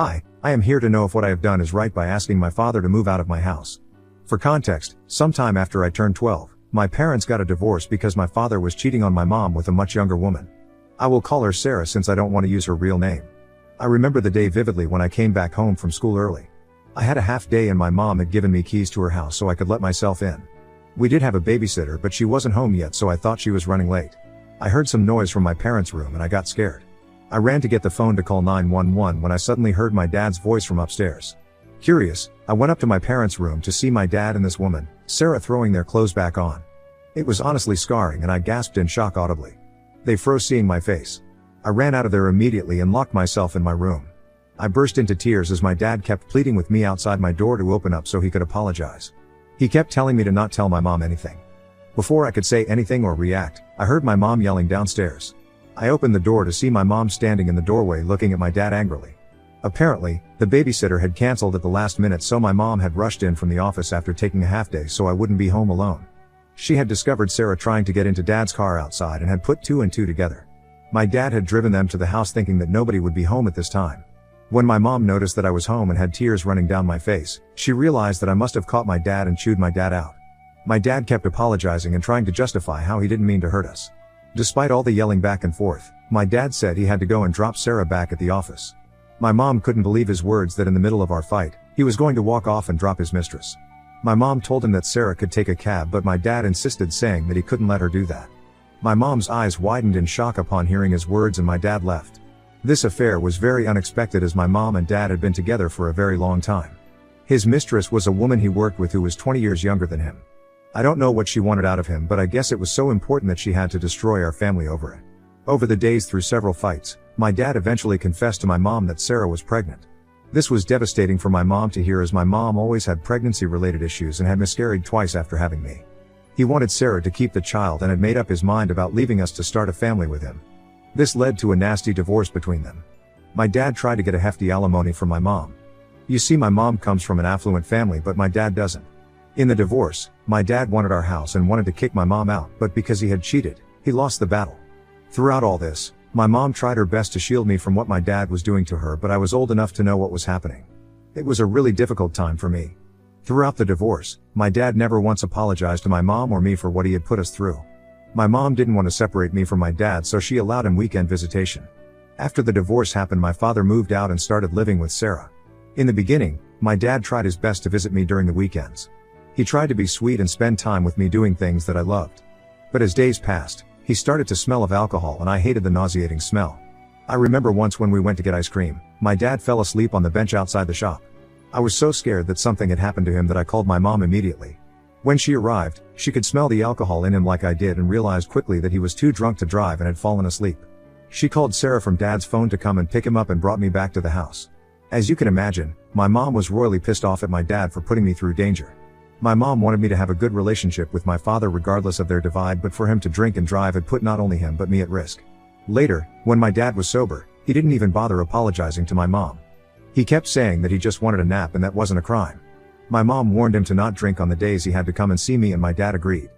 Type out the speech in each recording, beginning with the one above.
Hi, I am here to know if what I have done is right by asking my father to move out of my house. For context, sometime after I turned 12, my parents got a divorce because my father was cheating on my mom with a much younger woman. I will call her Sarah since I don't want to use her real name. I remember the day vividly when I came back home from school early. I had a half day and my mom had given me keys to her house so I could let myself in. We did have a babysitter but she wasn't home yet so I thought she was running late. I heard some noise from my parents' room and I got scared. I ran to get the phone to call 911 when I suddenly heard my dad's voice from upstairs. Curious, I went up to my parents' room to see my dad and this woman, Sarah, throwing their clothes back on. It was honestly scarring and I gasped in shock audibly. They froze seeing my face. I ran out of there immediately and locked myself in my room. I burst into tears as my dad kept pleading with me outside my door to open up so he could apologize. He kept telling me to not tell my mom anything. Before I could say anything or react, I heard my mom yelling downstairs. I opened the door to see my mom standing in the doorway looking at my dad angrily. Apparently, the babysitter had canceled at the last minute so my mom had rushed in from the office after taking a half day so I wouldn't be home alone. She had discovered Sarah trying to get into dad's car outside and had put two and two together. My dad had driven them to the house thinking that nobody would be home at this time. When my mom noticed that I was home and had tears running down my face, she realized that I must have caught my dad and chewed my dad out. My dad kept apologizing and trying to justify how he didn't mean to hurt us. Despite all the yelling back and forth, my dad said he had to go and drop Sarah back at the office. My mom couldn't believe his words that in the middle of our fight, he was going to walk off and drop his mistress. My mom told him that Sarah could take a cab but my dad insisted saying that he couldn't let her do that. My mom's eyes widened in shock upon hearing his words and my dad left. This affair was very unexpected as my mom and dad had been together for a very long time. His mistress was a woman he worked with who was 20 years younger than him. I don't know what she wanted out of him but I guess it was so important that she had to destroy our family over it. Over the days through several fights, my dad eventually confessed to my mom that Sarah was pregnant. This was devastating for my mom to hear as my mom always had pregnancy-related issues and had miscarried twice after having me. He wanted Sarah to keep the child and had made up his mind about leaving us to start a family with him. This led to a nasty divorce between them. My dad tried to get a hefty alimony from my mom. You see, my mom comes from an affluent family but my dad doesn't. In the divorce, my dad wanted our house and wanted to kick my mom out, but because he had cheated, he lost the battle. Throughout all this, my mom tried her best to shield me from what my dad was doing to her but I was old enough to know what was happening. It was a really difficult time for me. Throughout the divorce, my dad never once apologized to my mom or me for what he had put us through. My mom didn't want to separate me from my dad so she allowed him weekend visitation. After the divorce happened, my father moved out and started living with Sarah. In the beginning, my dad tried his best to visit me during the weekends. He tried to be sweet and spend time with me doing things that I loved. But as days passed, he started to smell of alcohol and I hated the nauseating smell. I remember once when we went to get ice cream, my dad fell asleep on the bench outside the shop. I was so scared that something had happened to him that I called my mom immediately. When she arrived, she could smell the alcohol in him like I did and realized quickly that he was too drunk to drive and had fallen asleep. She called Sarah from dad's phone to come and pick him up and brought me back to the house. As you can imagine, my mom was royally pissed off at my dad for putting me through danger. My mom wanted me to have a good relationship with my father regardless of their divide, but for him to drink and drive had put not only him but me at risk. Later, when my dad was sober, he didn't even bother apologizing to my mom. He kept saying that he just wanted a nap and that wasn't a crime. My mom warned him to not drink on the days he had to come and see me and my dad agreed.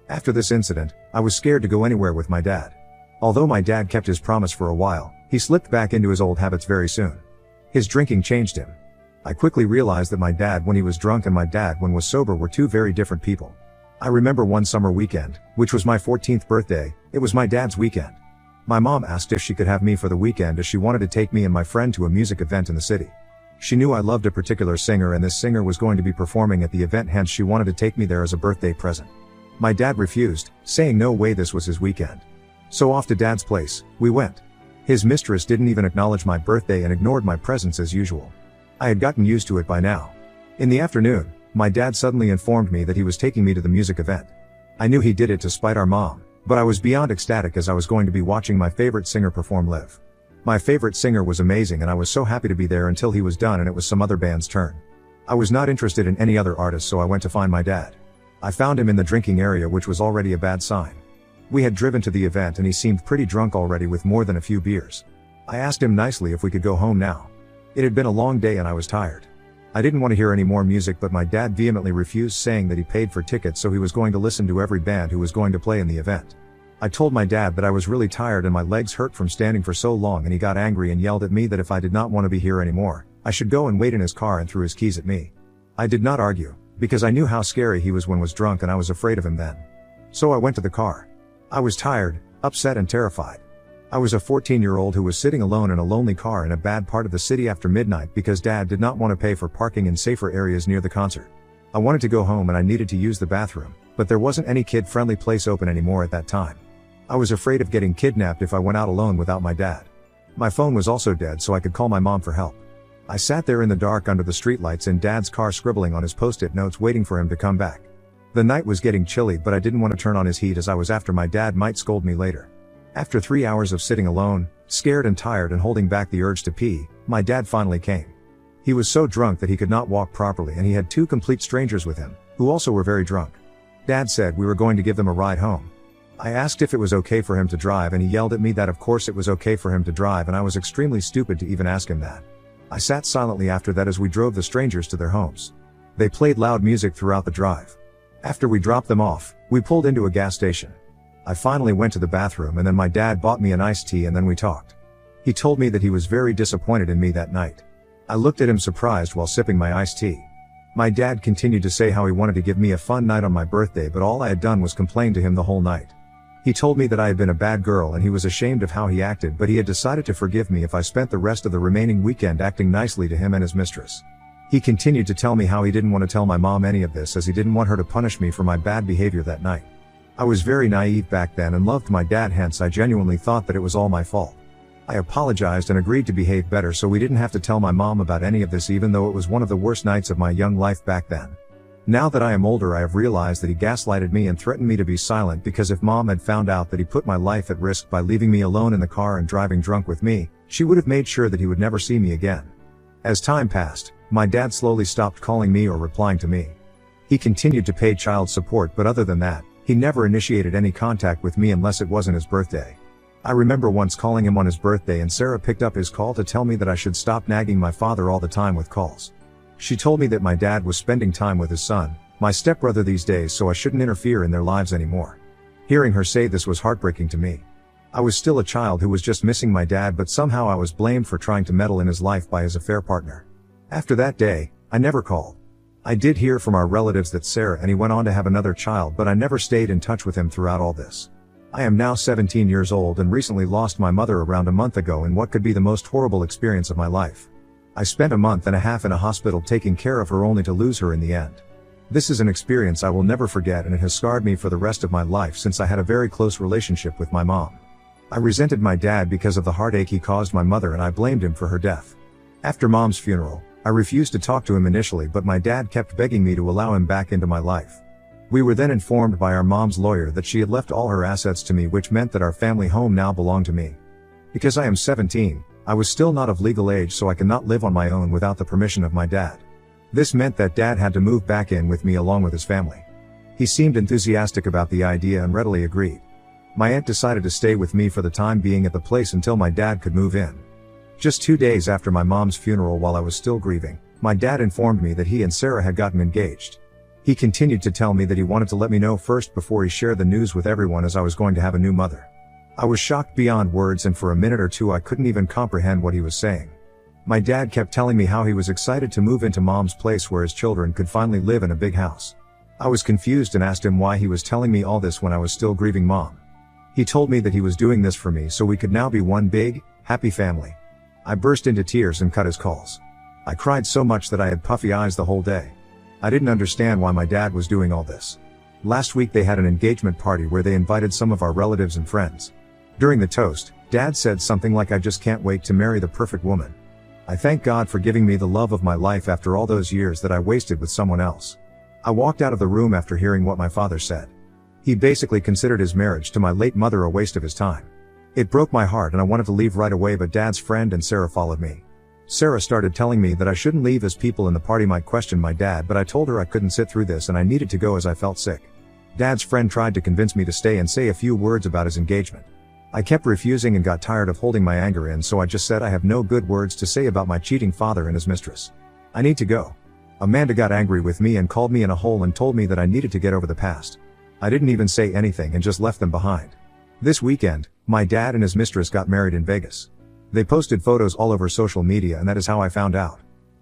After this incident, I was scared to go anywhere with my dad. Although my dad kept his promise for a while, he slipped back into his old habits very soon. His drinking changed him. I quickly realized that my dad when he was drunk and my dad when was sober were two very different people. I remember one summer weekend, which was my 14th birthday, it was my dad's weekend. My mom asked if she could have me for the weekend as she wanted to take me and my friend to a music event in the city. She knew I loved a particular singer and this singer was going to be performing at the event, hence she wanted to take me there as a birthday present. My dad refused, saying no way, this was his weekend. So off to dad's place, we went. His mistress didn't even acknowledge my birthday and ignored my presence as usual. I had gotten used to it by now. In the afternoon, my dad suddenly informed me that he was taking me to the music event. I knew he did it to spite our mom, but I was beyond ecstatic as I was going to be watching my favorite singer perform live. My favorite singer was amazing and I was so happy to be there until he was done and it was some other band's turn. I was not interested in any other artist so I went to find my dad. I found him in the drinking area, which was already a bad sign. We had driven to the event and he seemed pretty drunk already with more than a few beers. I asked him nicely if we could go home now. It had been a long day and I was tired. I didn't want to hear any more music but my dad vehemently refused, saying that he paid for tickets so he was going to listen to every band who was going to play in the event. I told my dad that I was really tired and my legs hurt from standing for so long and he got angry and yelled at me that if I did not want to be here anymore, I should go and wait in his car and threw his keys at me. I did not argue, because I knew how scary he was when was drunk and I was afraid of him then. So I went to the car. I was tired, upset and terrified. I was a 14-year-old who was sitting alone in a lonely car in a bad part of the city after midnight because Dad did not want to pay for parking in safer areas near the concert. I wanted to go home and I needed to use the bathroom, but there wasn't any kid-friendly place open anymore at that time. I was afraid of getting kidnapped if I went out alone without my dad. My phone was also dead so I could call my mom for help. I sat there in the dark under the streetlights in Dad's car scribbling on his post-it notes waiting for him to come back. The night was getting chilly but I didn't want to turn on his heat as I was after my dad might scold me later. After 3 hours of sitting alone, scared and tired and holding back the urge to pee, my dad finally came. He was so drunk that he could not walk properly and he had 2 complete strangers with him, who also were very drunk. Dad said we were going to give them a ride home. I asked if it was okay for him to drive and he yelled at me that of course it was okay for him to drive and I was extremely stupid to even ask him that. I sat silently after that as we drove the strangers to their homes. They played loud music throughout the drive. After we dropped them off, we pulled into a gas station. I finally went to the bathroom and then my dad bought me an iced tea and then we talked. He told me that he was very disappointed in me that night. I looked at him surprised while sipping my iced tea. My dad continued to say how he wanted to give me a fun night on my birthday but all I had done was complain to him the whole night. He told me that I had been a bad girl and he was ashamed of how he acted but he had decided to forgive me if I spent the rest of the remaining weekend acting nicely to him and his mistress. He continued to tell me how he didn't want to tell my mom any of this as he didn't want her to punish me for my bad behavior that night. I was very naive back then and loved my dad, hence I genuinely thought that it was all my fault. I apologized and agreed to behave better so we didn't have to tell my mom about any of this even though it was one of the worst nights of my young life back then. Now that I am older I have realized that he gaslighted me and threatened me to be silent because if mom had found out that he put my life at risk by leaving me alone in the car and driving drunk with me, she would have made sure that he would never see me again. As time passed, my dad slowly stopped calling me or replying to me. He continued to pay child support but other than that, he never initiated any contact with me unless it wasn't his birthday. I remember once calling him on his birthday and Sarah picked up his call to tell me that I should stop nagging my father all the time with calls. She told me that my dad was spending time with his son, my stepbrother these days, so I shouldn't interfere in their lives anymore. Hearing her say this was heartbreaking to me. I was still a child who was just missing my dad but somehow I was blamed for trying to meddle in his life by his affair partner. After that day, I never called. I did hear from our relatives that Sarah and he went on to have another child but I never stayed in touch with him throughout all this. I am now 17 years old and recently lost my mother around a month ago in what could be the most horrible experience of my life. I spent a month and a half in a hospital taking care of her only to lose her in the end. This is an experience I will never forget and it has scarred me for the rest of my life since I had a very close relationship with my mom. I resented my dad because of the heartache he caused my mother and I blamed him for her death. After mom's funeral, I refused to talk to him initially but my dad kept begging me to allow him back into my life. We were then informed by our mom's lawyer that she had left all her assets to me, which meant that our family home now belonged to me. Because I am 17, I was still not of legal age so I cannot live on my own without the permission of my dad. This meant that dad had to move back in with me along with his family. He seemed enthusiastic about the idea and readily agreed. My aunt decided to stay with me for the time being at the place until my dad could move in. Just 2 days after my mom's funeral while I was still grieving, my dad informed me that he and Sarah had gotten engaged. He continued to tell me that he wanted to let me know first before he shared the news with everyone as I was going to have a new mother. I was shocked beyond words and for a minute or two I couldn't even comprehend what he was saying. My dad kept telling me how he was excited to move into mom's place where his children could finally live in a big house. I was confused and asked him why he was telling me all this when I was still grieving mom. He told me that he was doing this for me so we could now be one big, happy family. I burst into tears and cut his calls. I cried so much that I had puffy eyes the whole day. I didn't understand why my dad was doing all this. Last week they had an engagement party where they invited some of our relatives and friends. During the toast, Dad said something like, "I just can't wait to marry the perfect woman. I thank God for giving me the love of my life after all those years that I wasted with someone else." I walked out of the room after hearing what my father said. He basically considered his marriage to my late mother a waste of his time. It broke my heart and I wanted to leave right away, but Dad's friend and Sarah followed me. Sarah started telling me that I shouldn't leave as people in the party might question my dad, but I told her I couldn't sit through this and I needed to go as I felt sick. Dad's friend tried to convince me to stay and say a few words about his engagement. I kept refusing and got tired of holding my anger in, so I just said I have no good words to say about my cheating father and his mistress. I need to go. Amanda got angry with me and called me in a hole and told me that I needed to get over the past. I didn't even say anything and just left them behind. This weekend, my dad and his mistress got married in Vegas. They posted photos all over social media and that is how I found out.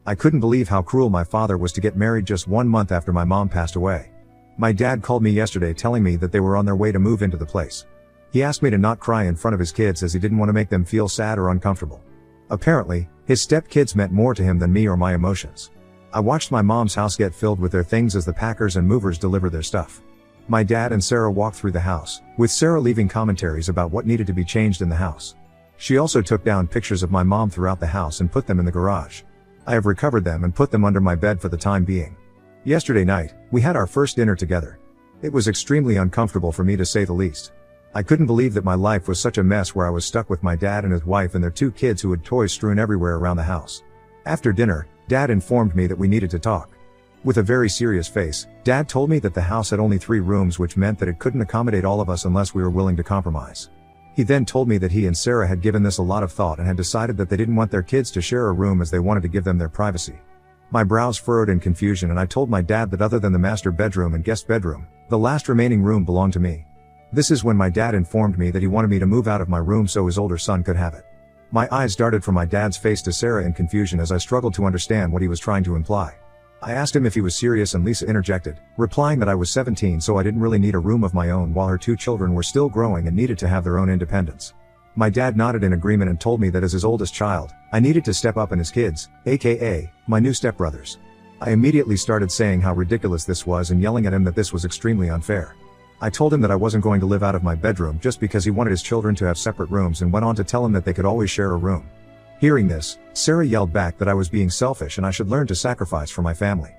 I couldn't believe how cruel my father was to get married just 1 month after my mom passed away. My dad called me yesterday telling me that they were on their way to move into the place. He asked me to not cry in front of his kids as he didn't want to make them feel sad or uncomfortable. Apparently, his stepkids meant more to him than me or my emotions. I watched my mom's house get filled with their things as the packers and movers delivered their stuff. My dad and Sarah walked through the house, with Sarah leaving commentaries about what needed to be changed in the house. She also took down pictures of my mom throughout the house and put them in the garage. I have recovered them and put them under my bed for the time being. Yesterday night, we had our first dinner together. It was extremely uncomfortable for me to say the least. I couldn't believe that my life was such a mess where I was stuck with my dad and his wife and their 2 kids who had toys strewn everywhere around the house. After dinner, Dad informed me that we needed to talk. With a very serious face, Dad told me that the house had only 3 rooms, which meant that it couldn't accommodate all of us unless we were willing to compromise. He then told me that he and Sarah had given this a lot of thought and had decided that they didn't want their kids to share a room as they wanted to give them their privacy. My brows furrowed in confusion and I told my dad that other than the master bedroom and guest bedroom, the last remaining room belonged to me. This is when my dad informed me that he wanted me to move out of my room so his older son could have it. My eyes darted from my dad's face to Sarah in confusion as I struggled to understand what he was trying to imply. I asked him if he was serious and Lisa interjected, replying that I was 17 so I didn't really need a room of my own while her 2 children were still growing and needed to have their own independence. My dad nodded in agreement and told me that as his oldest child, I needed to step up and his kids, aka, my new stepbrothers. I immediately started saying how ridiculous this was and yelling at him that this was extremely unfair. I told him that I wasn't going to live out of my bedroom just because he wanted his children to have separate rooms and went on to tell him that they could always share a room. Hearing this, Sarah yelled back that I was being selfish and I should learn to sacrifice for my family.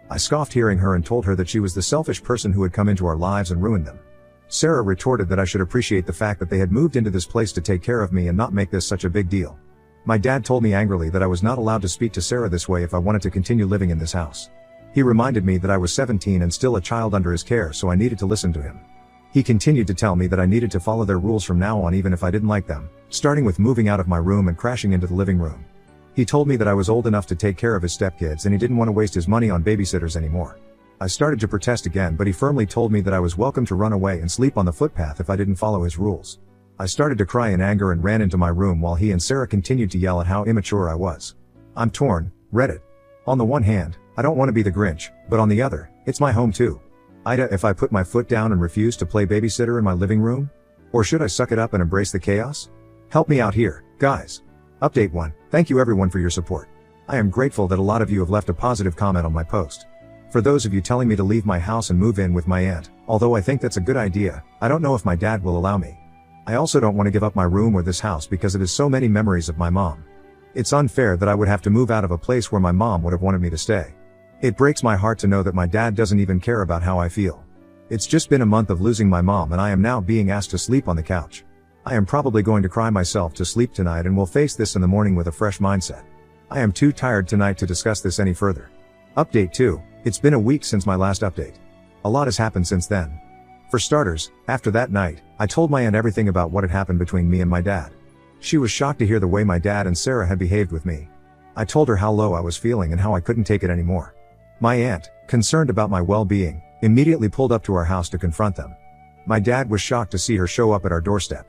I scoffed hearing her and told her that she was the selfish person who had come into our lives and ruined them. Sarah retorted that I should appreciate the fact that they had moved into this place to take care of me and not make this such a big deal. My dad told me angrily that I was not allowed to speak to Sarah this way if I wanted to continue living in this house. He reminded me that I was 17 and still a child under his care, so I needed to listen to him. He continued to tell me that I needed to follow their rules from now on even if I didn't like them, starting with moving out of my room and crashing into the living room. He told me that I was old enough to take care of his stepkids and he didn't want to waste his money on babysitters anymore. I started to protest again, but he firmly told me that I was welcome to run away and sleep on the footpath if I didn't follow his rules. I started to cry in anger and ran into my room while he and Sarah continued to yell at how immature I was. I'm torn, Reddit. On the one hand, I don't want to be the Grinch, but on the other, it's my home too. Ida, if I put my foot down and refuse to play babysitter in my living room? Or should I suck it up and embrace the chaos? Help me out here, guys. Update 1. Thank you everyone for your support. I am grateful that a lot of you have left a positive comment on my post. For those of you telling me to leave my house and move in with my aunt, although I think that's a good idea, I don't know if my dad will allow me. I also don't want to give up my room or this house because it has so many memories of my mom. It's unfair that I would have to move out of a place where my mom would have wanted me to stay. It breaks my heart to know that my dad doesn't even care about how I feel. It's just been a month of losing my mom and I am now being asked to sleep on the couch. I am probably going to cry myself to sleep tonight and will face this in the morning with a fresh mindset. I am too tired tonight to discuss this any further. Update 2. It's been a week since my last update. A lot has happened since then. For starters, after that night, I told my aunt everything about what had happened between me and my dad. She was shocked to hear the way my dad and Sarah had behaved with me. I told her how low I was feeling and how I couldn't take it anymore. My aunt, concerned about my well-being, immediately pulled up to our house to confront them. My dad was shocked to see her show up at our doorstep.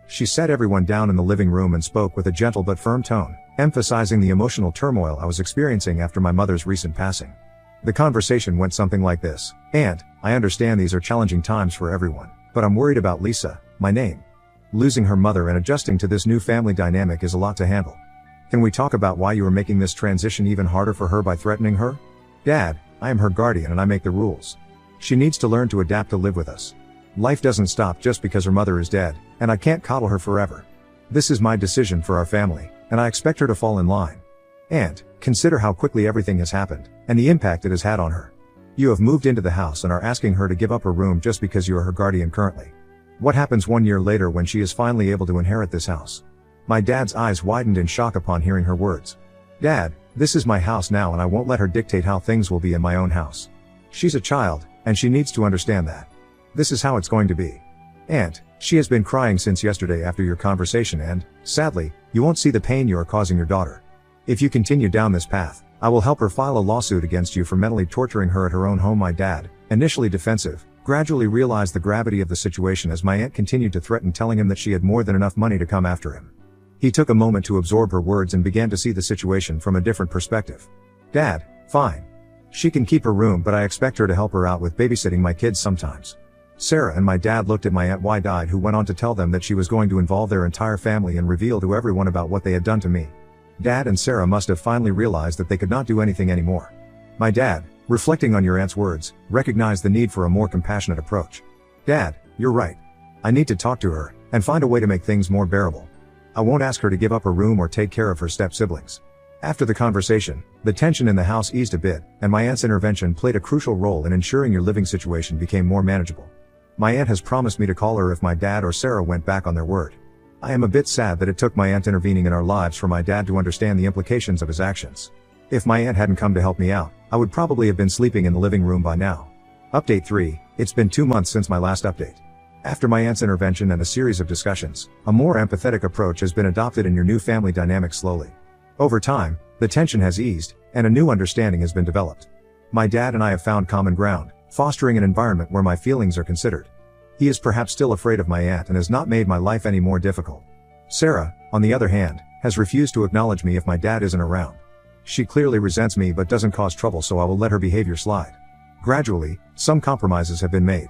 She sat everyone down in the living room and spoke with a gentle but firm tone, emphasizing the emotional turmoil I was experiencing after my mother's recent passing. The conversation went something like this. Aunt, I understand these are challenging times for everyone, but I'm worried about Lisa, my name. Losing her mother and adjusting to this new family dynamic is a lot to handle. Can we talk about why you are making this transition even harder for her by threatening her? Dad, I am her guardian and I make the rules. She needs to learn to adapt to live with us. Life doesn't stop just because her mother is dead, and I can't coddle her forever. This is my decision for our family, and I expect her to fall in line. And, consider how quickly everything has happened, and the impact it has had on her. You have moved into the house and are asking her to give up her room just because you are her guardian currently. What happens 1 year later when she is finally able to inherit this house? My dad's eyes widened in shock upon hearing her words. Dad, this is my house now and I won't let her dictate how things will be in my own house. She's a child, and she needs to understand that. This is how it's going to be. Aunt, she has been crying since yesterday after your conversation and, sadly, you won't see the pain you are causing your daughter. If you continue down this path, I will help her file a lawsuit against you for mentally torturing her at her own home. My dad, initially defensive, gradually realized the gravity of the situation as my aunt continued to threaten, telling him that she had more than enough money to come after him. He took a moment to absorb her words and began to see the situation from a different perspective. Dad, fine. She can keep her room, but I expect her to help her out with babysitting my kids sometimes. Sarah and my dad looked at my Aunt Y died, who went on to tell them that she was going to involve their entire family and reveal to everyone about what they had done to me. Dad and Sarah must have finally realized that they could not do anything anymore. My dad, reflecting on your aunt's words, recognized the need for a more compassionate approach. Dad, you're right. I need to talk to her, and find a way to make things more bearable. I won't ask her to give up her room or take care of her step-siblings. After the conversation, the tension in the house eased a bit, and my aunt's intervention played a crucial role in ensuring your living situation became more manageable. My aunt has promised me to call her if my dad or Sarah went back on their word. I am a bit sad that it took my aunt intervening in our lives for my dad to understand the implications of his actions. If my aunt hadn't come to help me out, I would probably have been sleeping in the living room by now. Update 3, it's been 2 months since my last update. After my aunt's intervention and a series of discussions, a more empathetic approach has been adopted in your new family dynamic slowly. Over time, the tension has eased, and a new understanding has been developed. My dad and I have found common ground, fostering an environment where my feelings are considered. He is perhaps still afraid of my aunt and has not made my life any more difficult. Sarah, on the other hand, has refused to acknowledge me if my dad isn't around. She clearly resents me but doesn't cause trouble, so I will let her behavior slide. Gradually, some compromises have been made.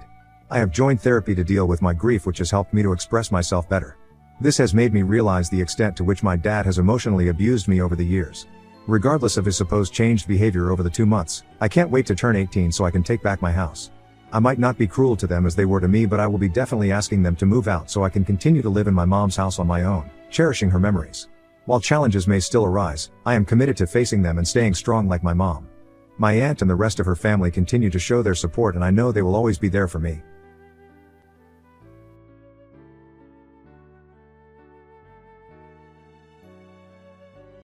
I have joined therapy to deal with my grief, which has helped me to express myself better. This has made me realize the extent to which my dad has emotionally abused me over the years. Regardless of his supposed changed behavior over the 2 months, I can't wait to turn 18 so I can take back my house. I might not be cruel to them as they were to me, but I will be definitely asking them to move out so I can continue to live in my mom's house on my own, cherishing her memories. While challenges may still arise, I am committed to facing them and staying strong like my mom. My aunt and the rest of her family continue to show their support, and I know they will always be there for me.